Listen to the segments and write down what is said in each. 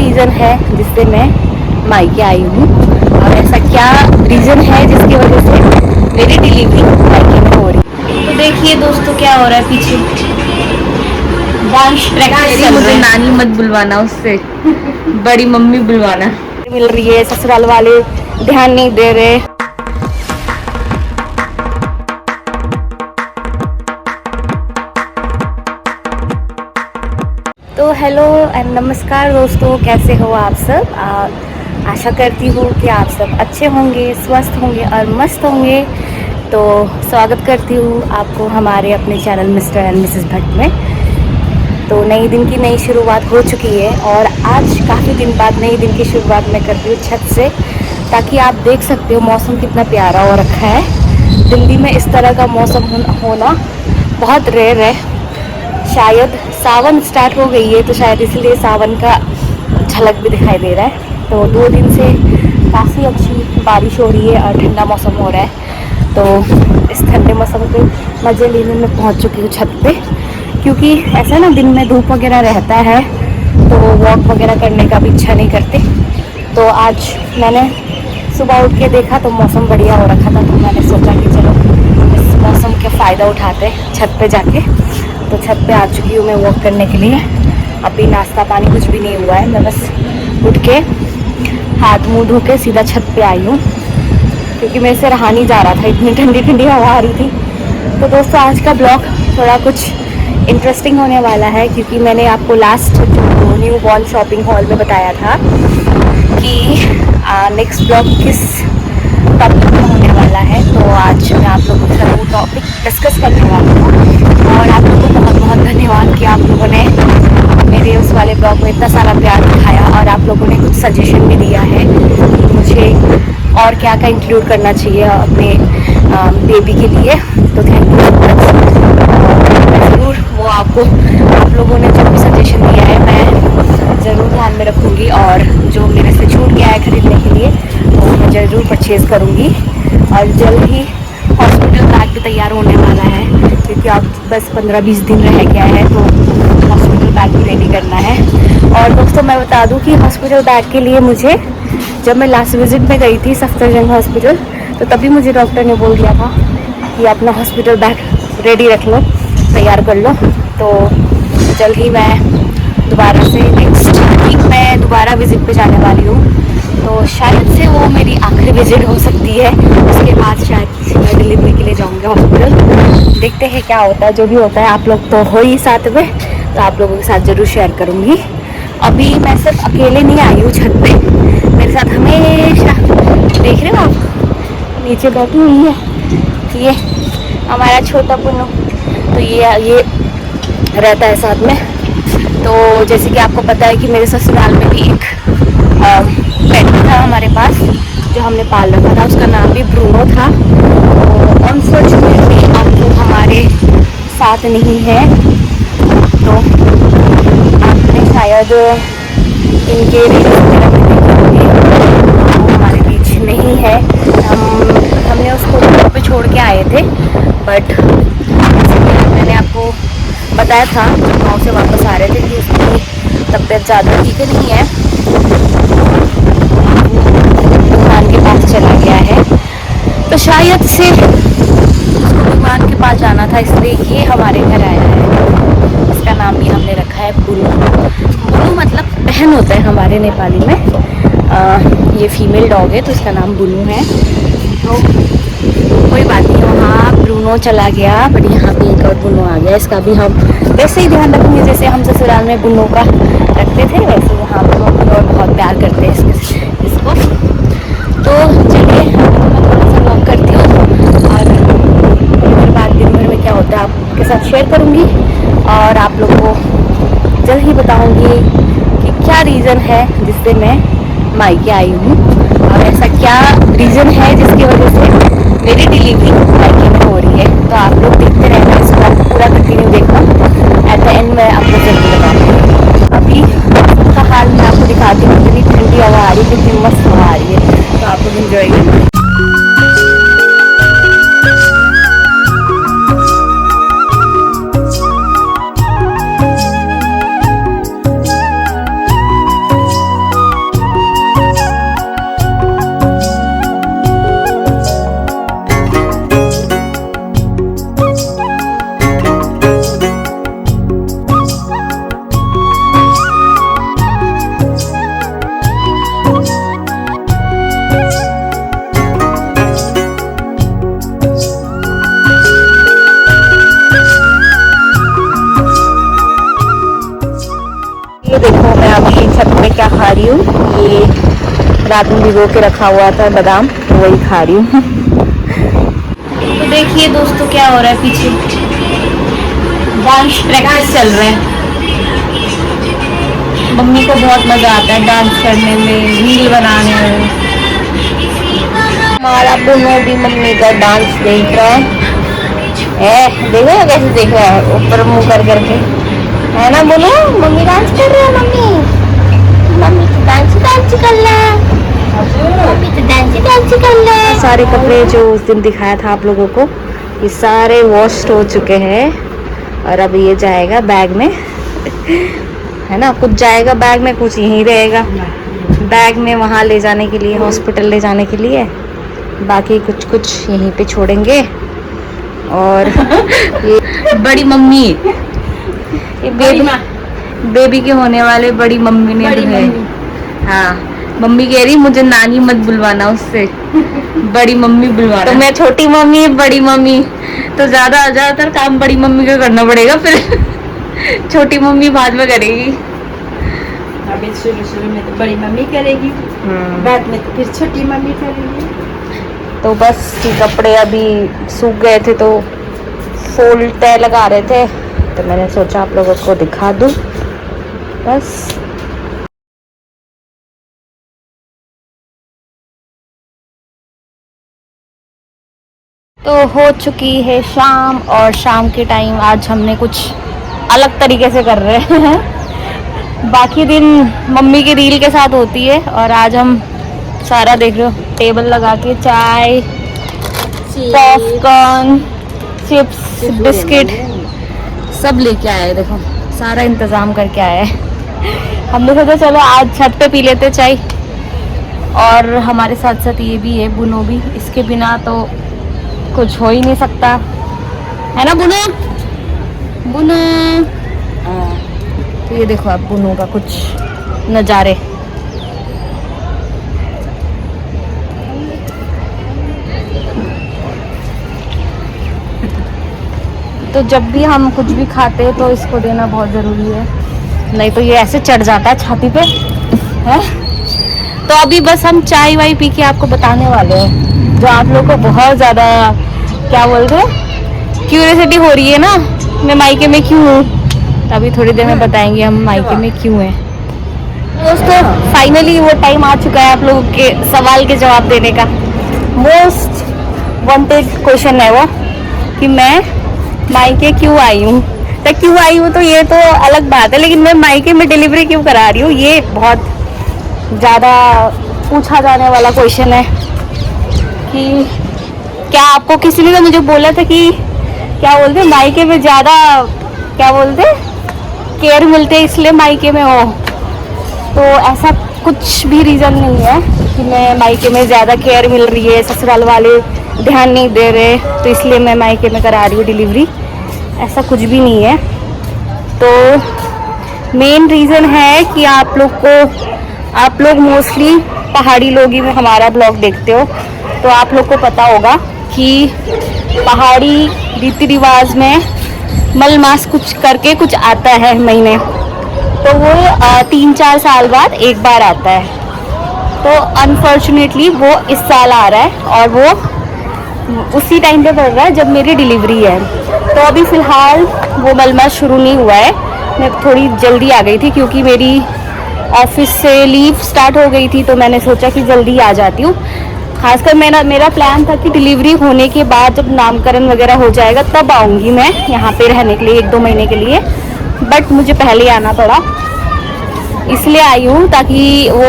Reason है जिससे मैं मायके आई हूँ और ऐसा क्या रीज़न है जिसकी वजह से मेरी डिलीवरी मायके में हो रही है। तो देखिए दोस्तों क्या हो रहा है पीछे, डांस प्रैक्टिस चल रही है। नानी मत बुलवाना, उससे बड़ी मम्मी बुलवाना। मिल रही है, ससुराल वाले ध्यान नहीं दे रहे। तो हेलो एंड नमस्कार दोस्तों, कैसे हो आप सब। आशा करती हूँ कि आप सब अच्छे होंगे, स्वस्थ होंगे और मस्त होंगे। तो स्वागत करती हूँ आपको हमारे अपने channel mister and Mrs Bhatt में। तो नई दिन की नई शुरुआत हो चुकी है और आज काफ़ी दिन बाद नई दिन की शुरुआत मैं करती हूँ छत से, ताकि आप देख सकते हो मौसम कितना प्यारा हो रखा है। दिल्ली में इस तरह का मौसम होना बहुत रेयर है। शायद सावन स्टार्ट हो गई है तो शायद इसलिए सावन का झलक भी दिखाई दे रहा है। तो 2 दिन से काफ़ी अच्छी बारिश हो रही है और ठंडा मौसम हो रहा है। तो इस ठंडे मौसम के मज़े लेने में पहुंच चुकी हूँ छत पे, क्योंकि ऐसा ना दिन में धूप वगैरह रहता है तो वॉक वगैरह करने का भी इच्छा नहीं करती। तो आज मैंने सुबह उठ के देखा तो मौसम बढ़िया हो रखा था, तो मैंने सोचा कि चलो इस मौसम का फ़ायदा उठाते छत पे जाके। तो छत पे आ चुकी हूँ मैं वॉक करने के लिए। अभी नाश्ता पानी कुछ भी नहीं हुआ है, मैं बस उठ के हाथ मुंह धो के सीधा छत पे आई हूँ, क्योंकि मेरे से रहा नहीं जा रहा था, इतनी ठंडी ठंडी हवा आ रही थी। तो दोस्तों आज का ब्लॉग थोड़ा कुछ इंटरेस्टिंग होने वाला है, क्योंकि मैंने आपको लास्ट जो न्यू बॉर्न शॉपिंग हॉल में बताया था कि नेक्स्ट ब्लॉग किस टॉपिक में होने वाला है। तो आज मैं आप लोगों के साथ वो टॉपिक डिस्कस करने वाली हूँ। और आप लोगों को बहुत बहुत धन्यवाद कि आप लोगों ने मेरे उस वाले ब्लॉग में इतना सारा प्यार दिखाया और आप लोगों ने कुछ सजेशन भी दिया है कि मुझे और क्या क्या इंक्लूड करना चाहिए अपने बेबी के लिए। तो थैंक यू सो मच। ज़रूर वो आप लोगों ने जो भी सजेशन दिया है मैं ज़रूर ध्यान में रखूँगी, और जो मेरे से छूट गया है खरीदने के लिए वो मैं ज़रूर परचेज़ करूँगी। और जल्द ही हॉस्पिटल बैग भी तैयार होने वाला है, क्योंकि अब बस 15-20 दिन रह गया है तो हॉस्पिटल बैग भी रेडी करना है। और दोस्तों मैं बता दूं कि हॉस्पिटल बैग के लिए मुझे, जब मैं लास्ट विजिट में गई थी सफदरजंग हॉस्पिटल, तो तभी मुझे डॉक्टर ने बोल दिया था कि अपना हॉस्पिटल बैग रेडी रख लो, तैयार कर लो। तो जल्द ही मैं दोबारा से नेक्स्ट वीक में दोबारा विज़िट पे जाने वाली हूँ। तो शायद से वो मेरी आखिरी विज़िट हो सकती है, उसके बाद शायद मैं डिलीवरी के लिए जाऊँगी हॉस्पिटल। देखते हैं क्या होता है, जो भी होता है। आप लोग तो हो ही साथ में, तो आप लोगों के साथ ज़रूर शेयर करूँगी। अभी मैं सिर्फ अकेले नहीं आई हूँ छत पे, मेरे साथ हमेशा देख रहे हो आप नीचे बैठी हुई है ये हमारा छोटा पुन्नू। तो ये रहता है साथ में। तो जैसे कि आपको पता है कि मेरे ससुराल में भी एक पेट था हमारे पास, जो हमने पाल रखा था, उसका नाम भी ब्रूनो था। तो अनफॉर्चुनेटली अब वो हमारे साथ नहीं है। तो आपने शायद इनके रील्स वगैरह में देखे होंगे, वो हमारे बीच नहीं है। हमने उसको घर पे छोड़ के आए थे, बट मैंने आपको बताया था जब गाँव से वापस आ रहे थे कि उसकी तबीयत ज़्यादा ठीक नहीं है, भगवान के पास चला गया है। तो शायद से उसको भगवान के पास जाना था, इसलिए ये हमारे घर आया है। इसका नाम भी हमने रखा है बुनू। बुनू मतलब बहन होता है हमारे नेपाली में। ये फीमेल डॉग है तो इसका नाम बुनू है। तो कोई बात नहीं, वहाँ ब्रूनो चला गया, बट यहाँ पे एक और बुनू आ गया। इसका भी हम वैसे ही ध्यान रखेंगे जैसे हम ससुराल में बुनू का रखते थे, वैसे यहाँ पे हम और बहुत प्यार करते हैं इसको। तो चलिए मैं थोड़ा सा वॉक करती हूँ और फिर बाद दिन भर में क्या होता है आपके साथ शेयर करूँगी, और आप लोगों को जल्द ही बताऊँगी कि क्या रीज़न है जिससे मैं मायके आई हूँ और ऐसा क्या रीज़न है जिसकी वजह से मेरी डिलीवरी मायके में हो रही है। तो आप लोग देखते रहना, इस ब्लॉग को पूरा कंटिन्यू देखना। एट द एंड मैं आपको जल्दी बताऊँगी। अभी का हाल मैं आपको दिखाती हूँ, कितनी ठंडी हवा आ रही है, कितनी मस्त हवा आ रही है। तो आप लोग एंजॉय करें। छत पे क्या खा रही हूँ, ये रात में भिगो के रखा हुआ था बादाम, तो वही खा रही हूँ। तो देखिए दोस्तों क्या हो रहा है पीछे, डांस प्रैक्टिस चल रहा है। मम्मी को बहुत मजा आता है डांस करने में, रील बनाने में। हमारा दोनों भी मम्मी का डांस देख रहा है, देखो ना कैसे देख रहा है, ऊपर मुंह कर करके, है ना। बोलो मम्मी डांस कर रहे हैं, मम्मी तो डांस कर रहा है, मम्मी तो डांस कर रहा है। सारे कपड़े जो उस दिन दिखाया था आप लोगों को, ये सारे वॉश हो चुके हैं और अब ये जाएगा बैग में, है ना। कुछ जाएगा बैग में, कुछ यहीं रहेगा बैग में, वहाँ ले जाने के लिए, हॉस्पिटल ले जाने के लिए। बाकी कुछ कुछ यहीं पे छोड़ेंगे। और ये बड़ी मम्मी, ये बेबी के होने वाले बड़ी मम्मी ने है। हाँ, मम्मी कह रही मुझे नानी मत बुलवाना, उससे बड़ी मम्मी बुलवाना। तो मैं छोटी मम्मी, बड़ी मम्मी, तो ज्यादातर काम बड़ी मम्मी का करना पड़ेगा, फिर छोटी मम्मी बाद में करेगी। अभी शुरू में तो बड़ी मम्मी करेगी, बाद में तो फिर छोटी मम्मी करेगी। तो बस ये कपड़े अभी सूख गए थे तो फोल्ड तय लगा रहे थे, तो मैंने सोचा आप लोगों को दिखा दूं बस। तो हो चुकी है शाम, और शाम के टाइम आज हमने कुछ अलग तरीके से कर रहे हैं। बाकी दिन मम्मी की रील के साथ होती है, और आज हम सारा देख रहे हो, टेबल लगा के चाय, पॉपकॉर्न, चिप्स, बिस्किट सब लेके आए। देखो सारा इंतज़ाम करके आए हैं। हमने सोचा चलो आज छत पे पी लेते चाय, और हमारे साथ साथ ये भी है बुनो भी, इसके बिना तो कुछ हो ही नहीं सकता, है ना बुनो। बुनो तो ये देखो आप बुनो का कुछ नज़ारे। तो जब भी हम कुछ भी खाते हैं तो इसको देना बहुत ज़रूरी है, नहीं तो ये ऐसे चढ़ जाता है छाती पे, है। तो अभी बस हम चाय वाय पी के आपको बताने वाले हैं, जो आप लोग को बहुत ज़्यादा क्या बोलते हैं, क्यूरियोसिटी हो रही है ना, मैं मायके में क्यों हूँ। तो अभी थोड़ी देर में बताएंगे हम मायके में क्यों हैं। दोस्तों फाइनली वो टाइम आ चुका है आप लोगों के सवाल के जवाब देने का। मोस्ट वांटेड क्वेश्चन है वो कि मैं मायके क्यों आई हूँ। तो क्यों आई हूँ तो ये तो अलग बात है, लेकिन मैं मायके में डिलीवरी क्यों करा रही हूँ, ये बहुत ज़्यादा पूछा जाने वाला क्वेश्चन है। कि क्या आपको किसी ने तो मुझे बोला था कि क्या बोलते मायके में ज़्यादा क्या बोलते केयर मिलते इसलिए मायके में हो, तो ऐसा कुछ भी रीज़न नहीं है कि मैं मायके में ज़्यादा केयर मिल रही है, ससुराल वाले ध्यान नहीं दे रहे तो इसलिए मैं मायके में करा रही हूँ डिलीवरी, ऐसा कुछ भी नहीं है। तो मेन रीज़न है कि आप लोग मोस्टली पहाड़ी लोग ही में हमारा ब्लॉग देखते हो, तो आप लोग को पता होगा कि पहाड़ी रीति रिवाज में मलमास कुछ करके कुछ आता है महीने, तो वो 3-4 साल बाद एक बार आता है। तो अनफॉर्चुनेटली वो इस साल आ रहा है, और वो उसी टाइम पे पड़ रहा है जब मेरी डिलीवरी है। तो अभी फ़िलहाल वो मलमास शुरू नहीं हुआ है, मैं थोड़ी जल्दी आ गई थी क्योंकि मेरी ऑफिस से लीव स्टार्ट हो गई थी, तो मैंने सोचा कि जल्दी आ जाती हूँ। खासकर मेरा प्लान था कि डिलीवरी होने के बाद जब नामकरण वगैरह हो जाएगा तब आऊँगी मैं यहाँ पे रहने के लिए 1-2 महीने के लिए, बट मुझे पहले ही आना पड़ा, इसलिए आई हूँ ताकि वो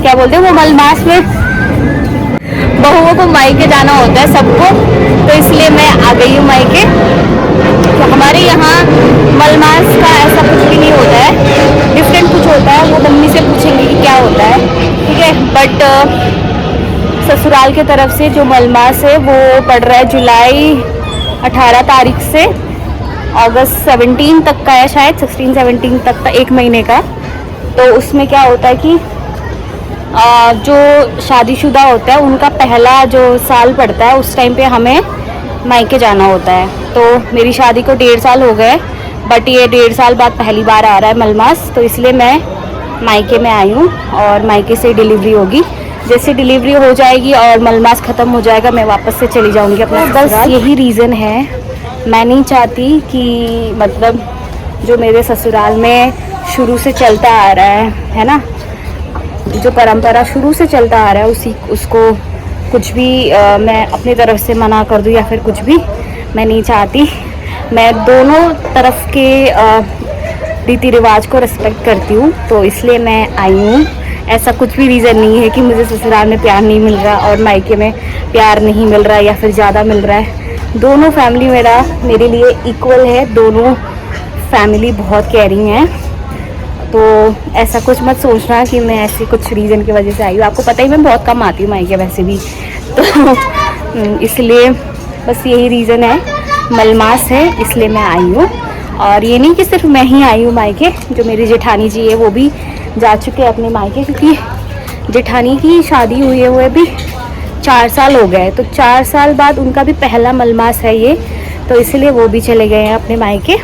क्या बोलते हैं वो मलमास में बहुओं को मायके जाना होता है सबको, तो इसलिए मैं आ गई हूँ मायके। तो हमारे यहाँ मलमास का ऐसा कुछ भी नहीं होता है, डिफरेंट कुछ होता है, वो मम्मी से पूछेंगे कि क्या होता है, ठीक है। बट ससुराल के तरफ से जो मलमास है वो पड़ रहा है जुलाई 18 तारीख से अगस्त 17 तक का है, शायद 16-17 तक का, 1 महीने का। तो उसमें क्या होता है कि जो शादीशुदा होता है उनका पहला जो साल पड़ता है उस टाइम पे हमें मायके जाना होता है। तो मेरी शादी को 1.5 साल हो गए, बट ये 1.5 साल बाद पहली बार आ रहा है मलमास, तो इसलिए मैं मायके में आई हूँ और मायके से डिलीवरी होगी। जैसे डिलीवरी हो जाएगी और मलमास ख़त्म हो जाएगा, मैं वापस से चली जाऊँगी अपना ससुराल। बस यही रीज़न है, मैं नहीं चाहती कि मतलब जो मेरे ससुराल में शुरू से चलता आ रहा है ना, जो परंपरा शुरू से चलता आ रहा है उसको कुछ भी मैं अपनी तरफ से मना कर दूँ या फिर कुछ भी मैं नहीं चाहती। मैं दोनों तरफ के रीति रिवाज को रिस्पेक्ट करती हूँ, तो इसलिए मैं आई हूँ। ऐसा कुछ भी रीज़न नहीं है कि मुझे ससुराल में प्यार नहीं मिल रहा और मायके में प्यार नहीं मिल रहा या फिर ज़्यादा मिल रहा है। दोनों फैमिली मेरे लिए इक्वल है, दोनों फैमिली बहुत केयरिंग है। तो ऐसा कुछ मत सोचना कि मैं ऐसे कुछ रीज़न की वजह से आई हूँ। आपको पता ही मैं बहुत कम आती हूँ मायके वैसे भी, तो इसलिए बस यही रीज़न है, मलमास है इसलिए मैं आई हूँ। और ये नहीं कि सिर्फ मैं ही आई हूँ मायके, जो मेरी जेठानी जी है वो भी जा चुके हैं अपने मायके, क्योंकि जेठानी की शादी हुई है वो अभी 4 साल हो गए, तो 4 साल बाद उनका भी पहला मलमास है ये, तो इसलिए वो भी चले गए हैं अपने मायके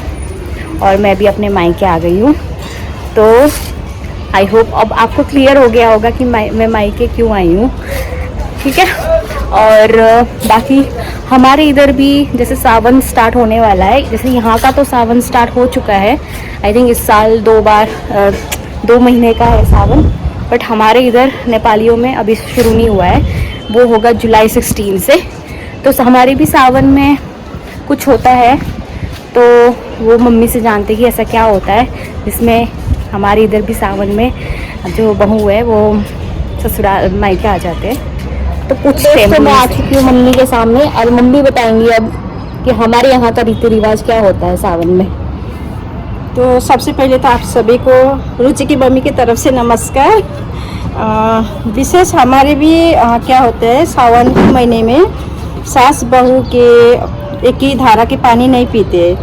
और मैं भी अपने मायके आ गई हूँ। तो आई होप अब आपको क्लियर हो गया होगा कि मैं मायके क्यों आई हूँ, ठीक है। और बाकी हमारे इधर भी जैसे सावन स्टार्ट होने वाला है, जैसे यहाँ का तो सावन स्टार्ट हो चुका है, आई थिंक इस साल 2 महीने का है सावन, बट हमारे इधर नेपालियों में अभी शुरू नहीं हुआ है, वो होगा जुलाई 16 से। तो हमारे भी सावन में कुछ होता है, तो वो मम्मी से जानते कि ऐसा क्या होता है, जिसमें हमारे इधर भी सावन में जो बहू है वो ससुराल मायके आ जाते हैं। तो कुछ तो मैं आ चुकी हूँ मम्मी के सामने और मम्मी बताएंगी अब कि हमारे यहाँ का रीति रिवाज क्या होता है सावन में। तो सबसे पहले तो आप सभी को रुचि की मम्मी की तरफ से नमस्कार। विशेष हमारे भी क्या होता है, सावन के महीने में सास बहू के एक ही धारा के पानी नहीं पीते,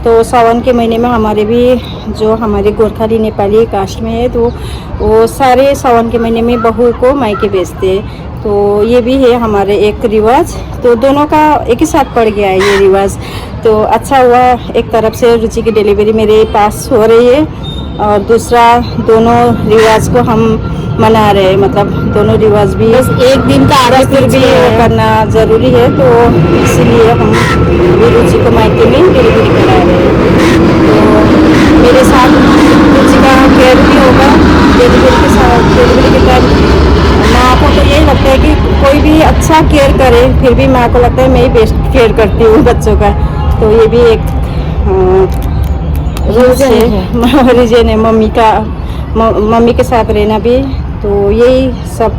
तो सावन के महीने में हमारे भी जो हमारे गोरखाली नेपाली कास्ट में है, तो वो सारे सावन के महीने में बहू को मायके भेजते, तो ये भी है हमारे एक रिवाज। तो दोनों का एक ही साथ पड़ गया है ये रिवाज, तो अच्छा हुआ एक तरफ से रुचि की डिलीवरी मेरे पास हो रही है और दूसरा दोनों रिवाज को हम मना रहे हैं, मतलब दोनों रिवाज भी बस एक दिन का आगे फिर भी करना ज़रूरी है, तो इसीलिए हम भी रुचि को मायके में डिलीवरी करा रहे हैं। तो मेरे साथ रुचि का केयर भी होगा डिलीवरी के साथ। डिलीवरी के टाइम माँ को तो यही लगता है कि कोई भी अच्छा केयर करे, फिर भी माँ को लगता है मैं ही बेस्ट केयर करती हूँ बच्चों का, तो ये भी एक रीजन है मम्मी के साथ रहना भी, तो यही सब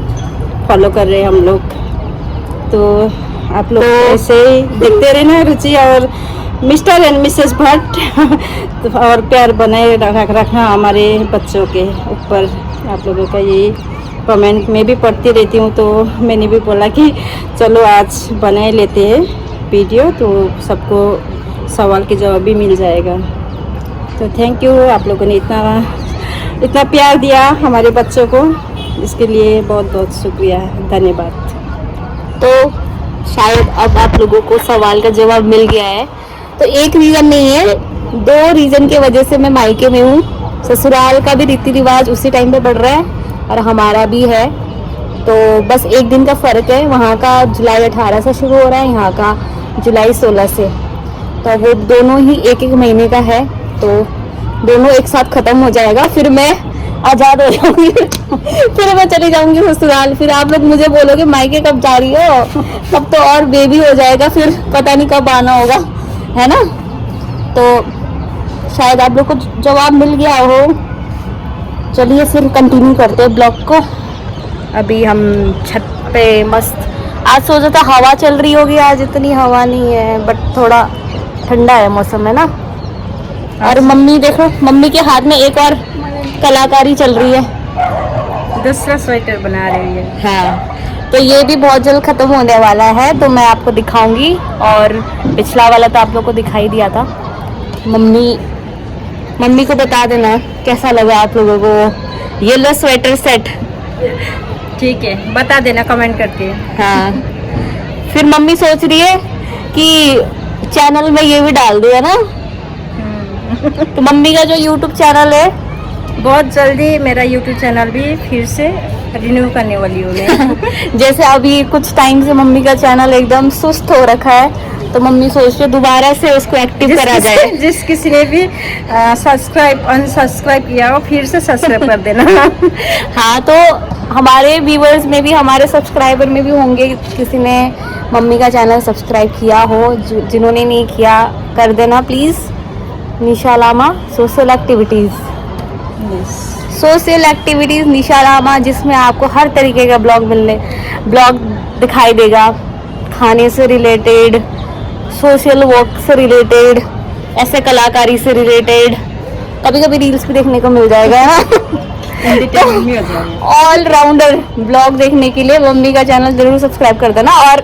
फॉलो कर रहे हैं हम लोग। तो आप लोग ऐसे ही देखते रहना रुचि और मिस्टर एंड मिसेस भट्ट और प्यार बनाए रखना हमारे बच्चों के ऊपर। आप लोगों का यही कमेंट मैं भी पढ़ती रहती हूँ, तो मैंने भी बोला कि चलो आज बनाए लेते हैं वीडियो, तो सबको सवाल के जवाब भी मिल जाएगा। तो थैंक यू, आप लोगों ने इतना प्यार दिया हमारे बच्चों को, इसके लिए बहुत बहुत शुक्रिया, धन्यवाद। तो शायद अब आप लोगों को सवाल का जवाब मिल गया है। तो एक रीज़न नहीं है, 2 रीज़न की वजह से मैं मायके में हूँ। ससुराल का भी रीति रिवाज उसी टाइम पे बढ़ रहा है और हमारा भी है, तो बस एक दिन का फ़र्क है। वहाँ का जुलाई 18 से शुरू हो रहा है, यहाँ का जुलाई 16 से, तो वो दोनों ही एक महीने का है, तो दोनों एक साथ ख़त्म हो जाएगा, फिर मैं आज़ाद हो जाऊँगी फिर मैं चली जाऊँगी ससुराल। फिर आप लोग मुझे बोलोगे मायके कब जा रही हो, तब तो और बेबी हो जाएगा, फिर पता नहीं कब आना होगा, है ना। तो शायद आप लोग को जवाब मिल गया हो। चलिए फिर कंटिन्यू करते हैं ब्लॉग को। अभी हम छत पे मस्त, आज सोचा था हवा चल रही होगी, आज इतनी हवा नहीं है, बट थोड़ा ठंडा है मौसम, है ना। और मम्मी देखो, मम्मी के हाथ में एक और कलाकारी चल रही है, दूसरा स्वेटर बना रही है। हाँ, तो ये भी बहुत जल्द ख़त्म होने वाला है, तो मैं आपको दिखाऊंगी। और पिछला वाला तो आप लोग को दिखाई दिया था। मम्मी को बता देना कैसा लगा आप लोगों को येलो स्वेटर सेट, ठीक है, बता देना कमेंट करके। हाँ, फिर मम्मी सोच रही है कि चैनल में ये भी डाल दिया ना। तो मम्मी का जो YouTube चैनल है बहुत जल्दी मेरा यूट्यूब चैनल भी फिर से रिन्यू करने वाली हूँ मैं। जैसे अभी कुछ टाइम से मम्मी का चैनल एकदम सुस्त हो रखा है, तो मम्मी सोच रही है दोबारा से उसको एक्टिव करा जाए। जिस किसी ने भी सब्सक्राइब अनसब्सक्राइब किया हो फिर से सब्सक्राइब कर देना। हाँ, तो हमारे व्यूवर्स में भी, हमारे सब्सक्राइबर में भी होंगे किसी ने मम्मी का चैनल सब्सक्राइब किया हो। जिन्होंने नहीं किया कर देना please. Nisha Lama social activities Nisha Lama, जिसमें आपको हर तरीके का ब्लॉग दिखाई देगा, खाने से रिलेटेड, सोशल वर्क से रिलेटेड, ऐसे कलाकारी से रिलेटेड, कभी कभी रील्स भी देखने को मिल जाएगा। ऑल राउंडर ब्लॉग देखने के लिए मम्मी का चैनल जरूर सब्सक्राइब कर देना, और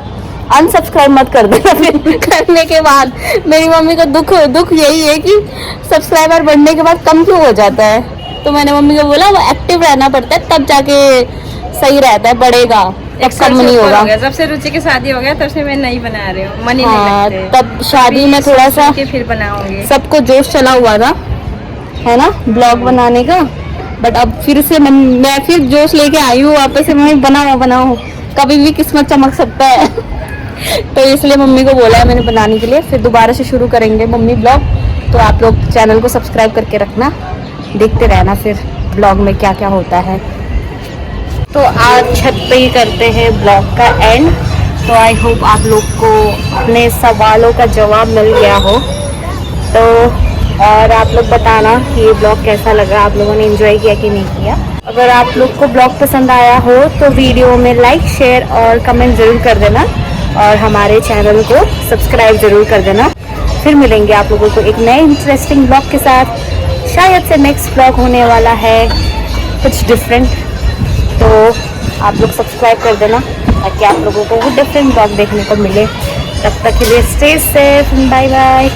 अनसब्सक्राइब मत कर देना फिर करने के बाद। मेरी मम्मी को दुख यही है कि सब्सक्राइबर बढ़ने के बाद कम क्यों हो जाता है। तो मैंने मम्मी को बोला वो एक्टिव रहना पड़ता है, तब जाके सही रहता है, बढ़ेगा, तब कम नहीं होगा। जब से रुचि की शादी हो गया तब से मैं नहीं बना रही हूँ, मन ही हाँ, नहीं लगते। तब शादी में थोड़ा सा फिर बनाऊंगी। सबको जोश चला हुआ था, है ना, ब्लॉग बनाने का। बट अब फिर से मैं फिर जोश लेके आई हूँ वापस से, मम्मी बनाओ, कभी भी किस्मत चमक सकता है। तो इसलिए मम्मी को बोला है मैंने बनाने के लिए। फिर दोबारा से शुरू करेंगे मम्मी ब्लॉग, तो आप लोग चैनल को सब्सक्राइब करके रखना, देखते रहना फिर ब्लॉग में क्या क्या होता है। तो आज छत पे ही करते हैं ब्लॉग का एंड। तो आई होप आप लोग को अपने सवालों का जवाब मिल गया हो। तो और आप लोग बताना कि ये ब्लॉग कैसा लगा, आप लोगों ने एंजॉय किया कि नहीं किया। अगर आप लोग को ब्लॉग पसंद आया हो तो वीडियो में लाइक, शेयर और कमेंट ज़रूर कर देना, और हमारे चैनल को सब्सक्राइब ज़रूर कर देना। फिर मिलेंगे आप लोगों को एक नए इंटरेस्टिंग ब्लॉग के साथ। शायद से नेक्स्ट ब्लॉग होने वाला है कुछ डिफरेंट, तो आप लोग सब्सक्राइब कर देना ताकि आप लोगों को वो डिफरेंट ब्लॉग देखने को मिले। तब तक के लिए स्टे सेफ, बाय बाय।